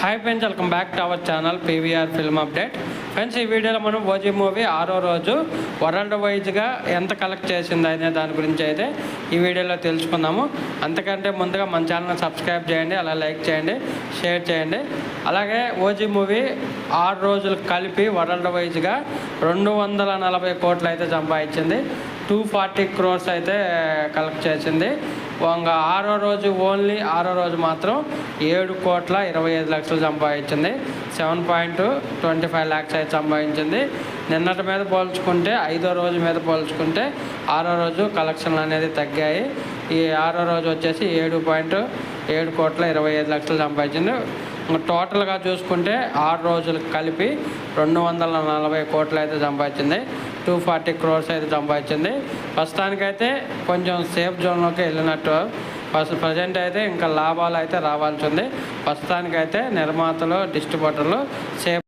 Hi friends, welcome back to our channel PVR film update. Friends, ఈ వీడియోలో మనం OG movie 6వ రోజు వరల్డ్ వైజ్గా ఎంత కలెక్ట్ చేసింది అనే దాని గురించి అయితే ఈ వీడియోలో తెలుసుకుందాము. అంతకంటే ముందుగా మన ఛానల్ని సబ్స్క్రైబ్ చేయండి, అలా లైక్ చేయండి, షేర్ చేయండి. అలాగే ఓజీ మూవీ 6 రోజులు కలిపి వరల్డ్ వైజ్గా 240 కోట్లు అయితే సంపాదించింది. 240 crores అయితే కలెక్ట్ చేసింది. ఇంకా 6వ రోజు ఓన్లీ 6వ రోజు మాత్రం 7,25,00,000 సంపాదించింది. 7.25 lakhs అయితే సంపాదించింది. నిన్నటి మీద పోల్చుకుంటే 5వ రోజు మీద పోల్చుకుంటే 6వ రోజు కలెక్షన్లు అనేది తగ్గాయి. ఈ 6వ రోజు వచ్చేసి 7,25,00,000 సంపాదించింది. టోటల్గా చూసుకుంటే 6 రోజులకు కలిపి 240 కోట్లు అయితే సంపాదించింది. 240 crores అయితే సంపాదించింది. ప్రస్తుతానికైతే కొంచెం సేఫ్ జోన్లోకి వెళ్ళినట్టు. ప్రజెంట్ అయితే ఇంకా లాభాలు అయితే రావాల్సి ఉంది. ప్రస్తుతానికైతే నిర్మాతలు, డిస్ట్రిబ్యూటర్లు సేఫ్